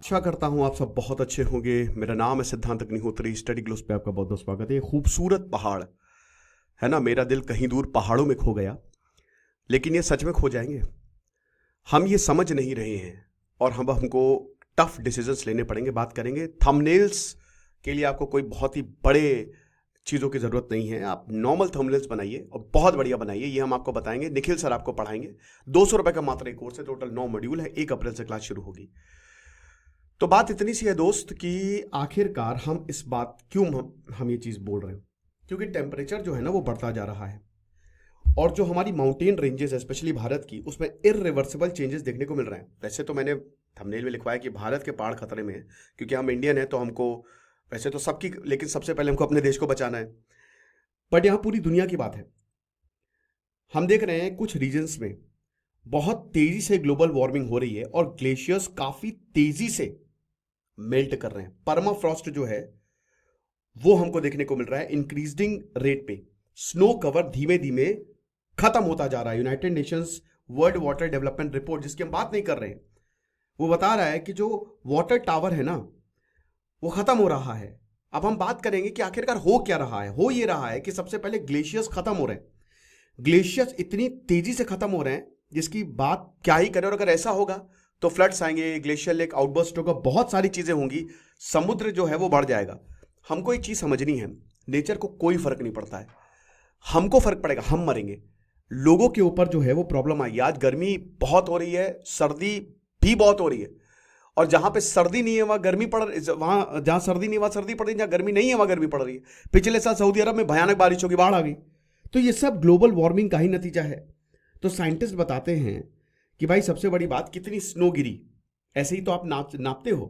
आशा करता हूँ आप सब बहुत अच्छे होंगे। मेरा नाम है सिद्धांत अग्निहोत्री। स्टडी ग्लोस पे आपका बहुत बहुत स्वागत है। ये खूबसूरत पहाड़ है ना, मेरा दिल कहीं दूर पहाड़ों में खो गया, लेकिन ये सच में खो जाएंगे। हम ये समझ नहीं रहे हैं और हमको टफ डिसीजंस लेने पड़ेंगे। बात करेंगे थंबनेल्स के लिए। आपको कोई बहुत ही बड़े चीज़ों की ज़रूरत नहीं है। आप नॉर्मल थंबनेल्स बनाइए और बहुत बढ़िया बनाइए। ये हम आपको बताएंगे, निखिल सर आपको पढ़ाएंगे। 200 रुपये का मात्र एक कोर्स है। टोटल 9 मॉड्यूल है। 1 अप्रैल से क्लास शुरू होगी। तो बात इतनी सी है दोस्त कि आखिरकार हम इस बात क्यों हम ये चीज़ बोल रहे हैं, क्योंकि टेम्परेचर जो है ना वो बढ़ता जा रहा है और जो हमारी माउंटेन रेंजेस है स्पेशली भारत की, उसमें इरिवर्सिबल चेंजेस देखने को मिल रहे हैं। वैसे तो मैंने थंबनेल में लिखवाया कि भारत के पहाड़ खतरे में है, क्योंकि हम इंडियन है तो हमको वैसे तो सबकी, लेकिन सबसे पहले हमको अपने देश को बचाना है। बट यहाँ पूरी दुनिया की बात है। हम देख रहे हैं कुछ रीजन्स में बहुत तेजी से ग्लोबल वार्मिंग हो रही है और ग्लेशियर्स काफी तेजी से मेल्ट कर रहे हैं। परमाफ्रॉस्ट जो है वो हमको देखने को मिल रहा है इंक्रीजिंग रेट पे। स्नो कवर धीमे धीमे खत्म होता जा रहा है। United Nations world water development report, जिसकी हम बात नहीं कर रहे हैं, वो बता रहा है कि जो वाटर टावर है ना वो खत्म हो रहा है। अब हम बात करेंगे कि आखिरकार हो क्या रहा है। हो ये रहा है कि सबसे पहले ग्लेशियर्स खत्म हो रहे हैं। ग्लेशियर्स इतनी तेजी से खत्म हो रहे हैं जिसकी बात क्या ही करें। और अगर ऐसा होगा तो फ्लड्स आएंगे, ग्लेशियर लेक आउटबर्स्ट होगा, बहुत सारी चीजें होंगी, समुद्र जो है वो बढ़ जाएगा। हमको एक चीज समझनी है, नेचर को कोई फर्क नहीं पड़ता है, हमको फर्क पड़ेगा, हम मरेंगे। लोगों के ऊपर जो है वो प्रॉब्लम आई। आज गर्मी बहुत हो रही है, सर्दी भी बहुत हो रही है। और जहां पे सर्दी नहीं है वहां गर्मी पड़ रही, वहां जहां सर्दी नहीं है वहां सर्दी पड़ रही है, जहां गर्मी नहीं है वहां गर्मी पड़ रही है। पिछले साल सऊदी अरब में भयानक बारिश होगी, बाढ़ आ गई। तो ये सब ग्लोबल वार्मिंग का ही नतीजा है। तो साइंटिस्ट बताते हैं कि भाई सबसे बड़ी बात, कितनी स्नो गिरी ऐसे ही तो आप नापते हो,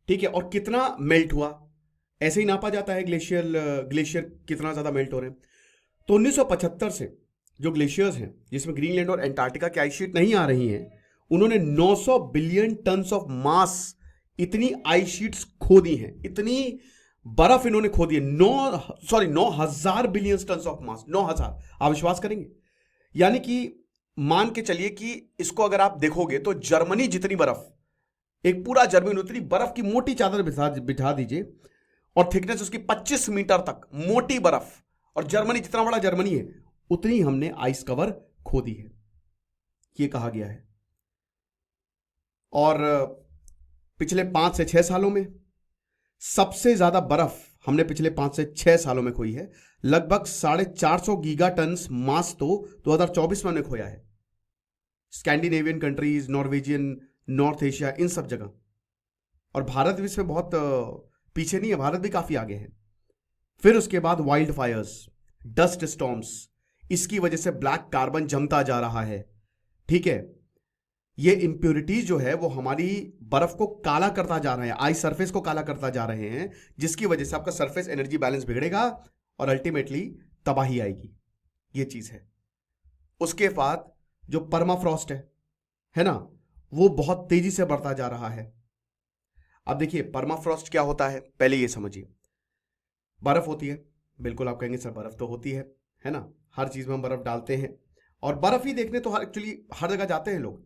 ठीक है, और कितना मेल्ट हुआ ऐसे ही नापा जाता है। ग्लेशियर कितना ज्यादा मेल्ट हो रहे हैं। तो 1975 से जो ग्लेशियर्स हैं, जिसमें ग्रीनलैंड और एंटार्क्टिका की आइस शीट नहीं आ रही हैं, उन्होंने 900 बिलियन टन्स ऑफ मास, इतनी आइस शीट्स खो दी हैं, इतनी बर्फ इन्होंने खो दी है। 9,000 बिलियन टन्स ऑफ मास, 9,000। आप विश्वास करेंगे? यानी कि मान के चलिए कि इसको अगर आप देखोगे तो जर्मनी जितनी बर्फ, एक पूरा जर्मनी उतनी बर्फ की मोटी चादर बिठा दीजिए और थिकनेस उसकी 25 मीटर तक मोटी बर्फ, और जर्मनी जितना बड़ा जर्मनी है उतनी हमने आइस कवर खो दी है, ये कहा गया है। और पिछले 5 से 6 सालों में सबसे ज्यादा बर्फ हमने पिछले 5 से 6 सालों में खोई है। लगभग 450 गीगा टन मास तो 2024 में हमने खोया है। Scandinavian countries, Norwegian, north Asia, इन सब जगह। और भारत भी इसमें बहुत पीछे नहीं है, भारत भी काफी आगे है। फिर उसके बाद वाइल्ड फायर्स, डस्ट स्टॉर्म्स, इसकी वजह से ब्लैक कार्बन जमता जा रहा है, ठीक है। ये इंप्योरिटीज जो है वो हमारी बर्फ को काला करता जा रहे हैं, आइस सरफेस को काला करता जा रहे हैं, जिसकी वजह से आपका सरफेस एनर्जी बैलेंस बिगड़ेगा और अल्टीमेटली तबाही आएगी। ये चीज है। उसके बाद जो परमाफ्रॉस्ट है ना, वो बहुत तेजी से बढ़ता जा रहा है। अब देखिए परमाफ्रॉस्ट क्या होता है, पहले ये समझिए। बर्फ होती है, बिल्कुल आप कहेंगे सर बर्फ तो होती है ना, हर चीज में हम बर्फ डालते हैं और बर्फ ही देखने तो एक्चुअली हर जगह जाते हैं लोग,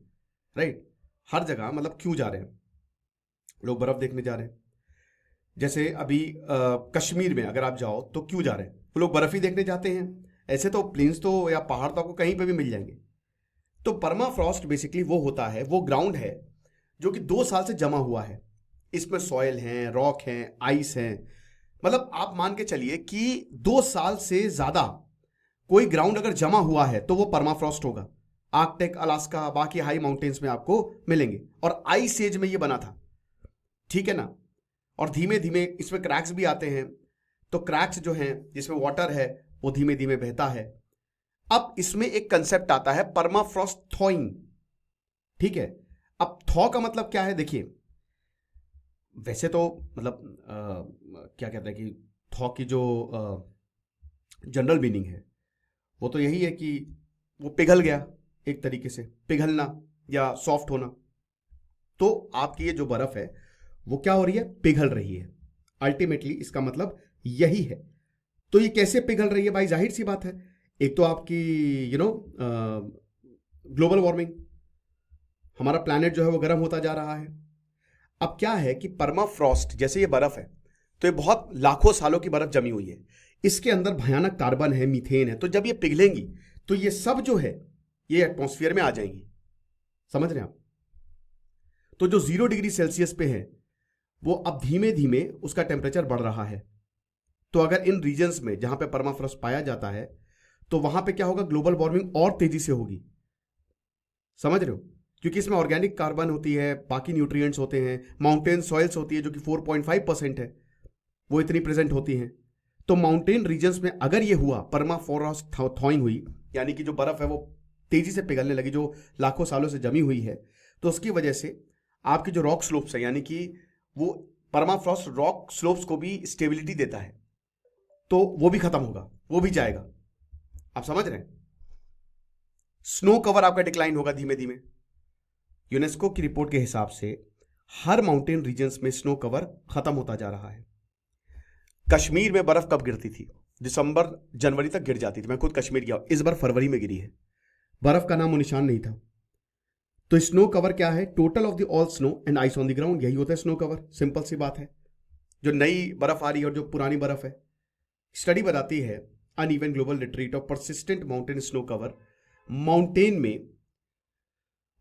राइट। हर जगह मतलब क्यों जा रहे हैं लोग? बर्फ देखने जा रहे हैं। जैसे अभी कश्मीर में अगर आप जाओ तो क्यों जा रहे हैं? वो लोग बर्फ ही देखने जाते हैं। ऐसे तो प्लेन्स तो या पहाड़ तो आपको कहीं पे भी मिल जाएंगे। तो परमाफ्रॉस्ट बेसिकली वो होता है, वो ग्राउंड है जो कि 2 साल से जमा हुआ है। इसमें सॉयल है, रॉक है, आइस है। मतलब आप मान के चलिए कि 2 साल से ज्यादा कोई ग्राउंड अगर जमा हुआ है तो वो परमाफ्रॉस्ट होगा। आर्कटिक, अलास्का, बाकी हाई माउंटेन्स में आपको मिलेंगे। और आइस एज में ये बना था, ठीक है ना। और धीमे धीमे इसमें क्रैक्स भी आते हैं। तो क्रैक्स जो हैं जिसमें वाटर है वो धीमे धीमे बहता है। अब इसमें एक कंसेप्ट आता है परमाफ्रॉस्ट थॉइंग, ठीक है। अब थॉ का मतलब क्या है? देखिए वैसे तो मतलब क्या कहते हैं कि थॉ की जो जनरल मीनिंग है वो तो यही है कि वो पिघल गया, एक तरीके से पिघलना या सॉफ्ट होना। तो आपकी ये जो बर्फ है वो क्या हो रही है? पिघल रही है। अल्टीमेटली इसका मतलब यही है। तो ये कैसे पिघल रही है भाई? जाहिर सी बात है, एक तो आपकी ग्लोबल वार्मिंग, हमारा प्लैनेट जो है वो गर्म होता जा रहा है। अब क्या है कि परमाफ्रॉस्ट, जैसे ये बर्फ है तो ये बहुत लाखों सालों की बर्फ जमी हुई है, इसके अंदर भयानक कार्बन है, मीथेन है, तो जब ये पिघलेंगी तो ये सब जो है ये एटमॉस्फेयर में आ जाएंगी। समझ रहे हैं आप? तो जो 0 डिग्री सेल्सियस पे है वो अब धीमे धीमे उसका टेम्परेचर बढ़ रहा है। तो अगर इन रीजन्स में जहां पे परमाफ्रॉस्ट पाया जाता है तो वहां पे क्या होगा, ग्लोबल वार्मिंग और तेजी से होगी। समझ रहे हो? क्योंकि इसमें ऑर्गेनिक कार्बन होती है, बाकी न्यूट्रिएंट्स होते हैं, माउंटेन सॉइल्स होती है जो कि 4.5% है, वो इतनी प्रेजेंट होती हैं। तो माउंटेन रीजन्स में अगर ये हुआ, परमाफ्रॉस्ट थॉइंग हुई, यानी कि जो बर्फ है वो तेजी से पिघलने लगी जो लाखों सालों से जमी हुई है, तो उसकी वजह से आपके जो रॉक स्लोप्स है, यानी कि वो परमाफ्रॉस्ट रॉक स्लोप्स को भी स्टेबिलिटी देता है, तो वो भी खत्म होगा, वो भी जाएगा। आप समझ रहे हैं? स्नो कवर आपका डिक्लाइन होगा धीमे धीमे। यूनेस्को की रिपोर्ट के हिसाब से हर माउंटेन रीजन्स में स्नो कवर खत्म होता जा रहा है। कश्मीर में बर्फ कब गिरती थी? दिसंबर जनवरी तक गिर जाती थी। मैं खुद कश्मीर गया, इस बार फरवरी में गिरी है, बर्फ का नामो निशान नहीं था। तो स्नो कवर क्या है? Total of the all snow and ice on the ground, यही होता है स्नो कवर। सिंपल सी बात है। जो नई बर्फ आ रही है और जो पुरानी बर्फ है, स्टडी बताती है uneven global retreat of persistent mountain snow cover, mountain में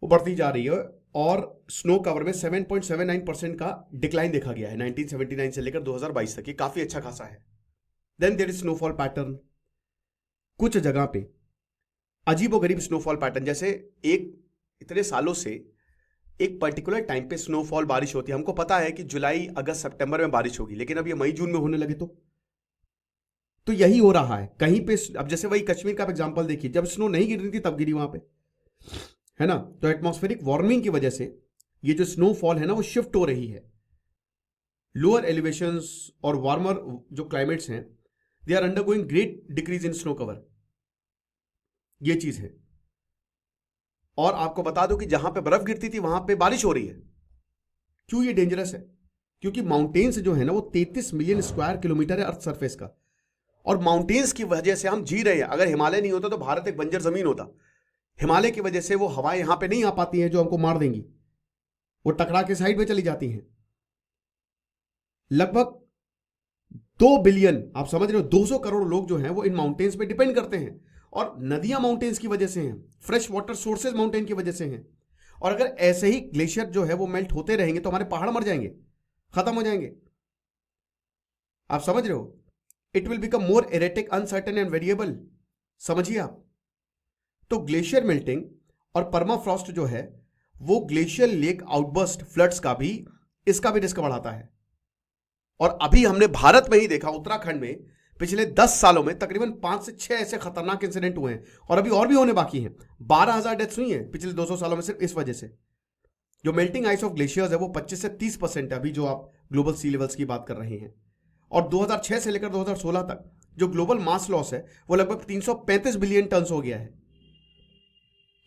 वो बढ़ती जा रही है और स्नो कवर में 7.79% का डिक्लाइन देखा गया है 1979 से लेकर 2022 तक। ये काफी अच्छा खासा है। Then there is snowfall pattern. कुछ जगह पे अजीबोगरीब स्नोफॉल पैटर्न, जैसे एक इतने सालों से एक पर्टिकुलर टाइम पे स्नोफॉल बारिश होती है। हमको पता है कि जुलाई अगस्त सितंबर में बारिश होगी, लेकिन अब ये मई जून में होने लगे तो यही हो रहा है कहीं पे। अब जैसे वही कश्मीर का एग्जांपल देखिए, जब स्नो नहीं गिर रही थी तब गिरी वहां पे, है ना? तो एटमॉस्फेरिक वार्मिंग की वजह से ये जो स्नोफॉल है ना वो शिफ्ट हो रही है। लोअर एलिवेशंस और वार्मर जो क्लाइमेट्स हैं, they are undergoing great decrease in snow cover. ये चीज है। और आपको बता दो कि जहां पे बर्फ गिरती थी वहां पे बारिश हो रही है। क्यों ये डेंजरस है? क्योंकि माउंटेन्स जो है ना वो 33 मिलियन स्क्वायर किलोमीटर है अर्थ सरफेस का, और माउंटेन्स की वजह से हम जी रहे हैं। अगर हिमालय नहीं होता तो भारत एक बंजर जमीन होता। हिमालय की वजह से वो हवाएं यहां पे नहीं आ पाती हैं जो हमको मार देंगी, वो टकरा के साइड में चली जाती हैं। लगभग 2 बिलियन, आप समझ रहे हो, 200 करोड़ लोग जो हैं वो इन माउंटेन्स पे डिपेंड करते हैं। और नदियां माउंटेन्स की वजह से हैं, फ्रेश वाटर सोर्सेज माउंटेन की वजह से हैं। और अगर ऐसे ही ग्लेशियर जो है वो मेल्ट होते रहेंगे तो हमारे पहाड़ मर जाएंगे, खत्म हो जाएंगे। आप समझ रहे हो? It will become more erratic, uncertain and variable. समझिए आप। तो ग्लेशियर मेल्टिंग और परमाफ्रॉस्ट जो है वो ग्लेशियर लेक आउटबर्स्ट फ्लड्स का भी, इसका भी रिस्क बढ़ाता है। और अभी हमने भारत में ही देखा, उत्तराखंड में पिछले 10 सालों में तकरीबन 5 से 6 ऐसे खतरनाक इंसिडेंट हुए हैं, और अभी और भी होने बाकी हैं। 12,000 डेथ्स हुई हैं पिछले 200 सालों में सिर्फ इस वजह से। जो मेल्टिंग आइस ऑफ ग्लेशियर्स है वो 25 से 30% है अभी, जो आप ग्लोबल सी लेवल्स की बात कर रहे हैं। और 2006 से लेकर 2016 तक जो ग्लोबल मास लॉस है वो लगभग 335 बिलियन टन हो गया है।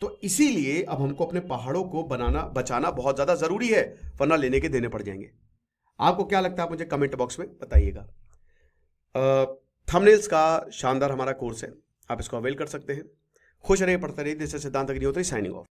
तो इसीलिए अब हमको अपने पहाड़ों को बचाना बहुत ज्यादा जरूरी है, वरना लेने के देने पड़ जाएंगे। आपको क्या लगता है मुझे कमेंट बॉक्स में बताइएगा। थंबनेल्स का शानदार हमारा कोर्स है, आप इसको अवेल कर सकते हैं। खुश रहिए, पढ़ते रहिए। दिस इज सिद्धांत अग्निहोत्री साइनिंग ऑफ।